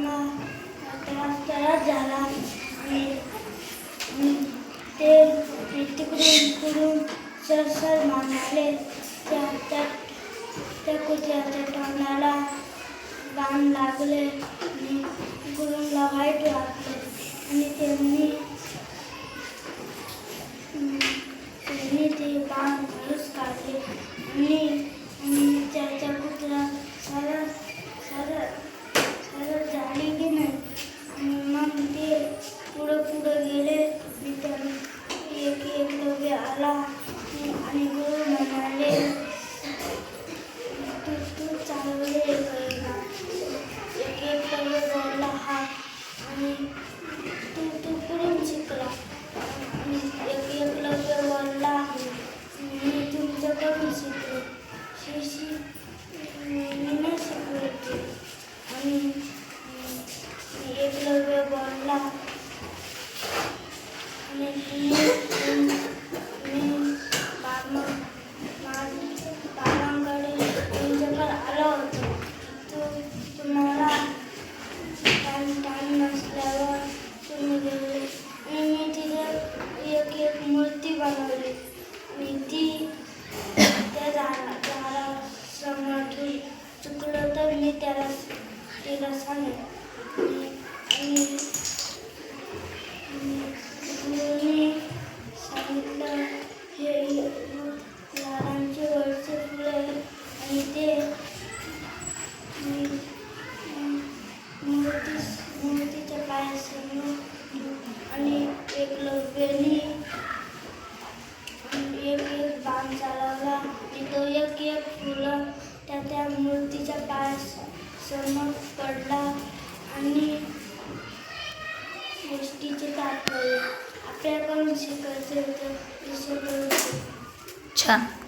त्यांना त्रास झाला आणि ते तिकडून सर मारले. त्या कुत्र्याच्या तोंडाला बाण लागले आणि गुरुंला वाईट वाटले आणि त्यांनी ते बाण हळूच काढले आणि त्याच्या कुत्रा सरळ झाली की नाही. मग ते पुढं गेले. एक एकलव्य आला आणि गुरु म्हणाले, तू चांगले कळला. एक एकलव्य बोलला, हा आणि तू कुठून शिकला. आणि एक एकलव्य बोलला, मी तुमच्याकडून शिकलो. मी नाही शिकलो ते. आणि एकलव्य बोलला, बाबांकडे तुमच्याकडे आलो होतो. तुम्हाला टाइम नसल्यावर तुम्ही गेले आणि मी तिथे एक मूर्ती बनवली आणि ती त्या झाडासमोर ठेवली. चुकलं तर मी तिला सांगेन. आणि गुरुंनी सांगितलं, हे झाडांचे वरचे फुलं आणि ते मूर्तीच्या पायासमोर. आणि एकलव्याने एक बाण चालवला आणि तो एक फुलं त्या मूर्तीच्या पायासमोर पडला. आणि गोष्टीचे तात्पर्य आपल्याकडून शिकायचे होतं दुसऱ्याकडून. छान.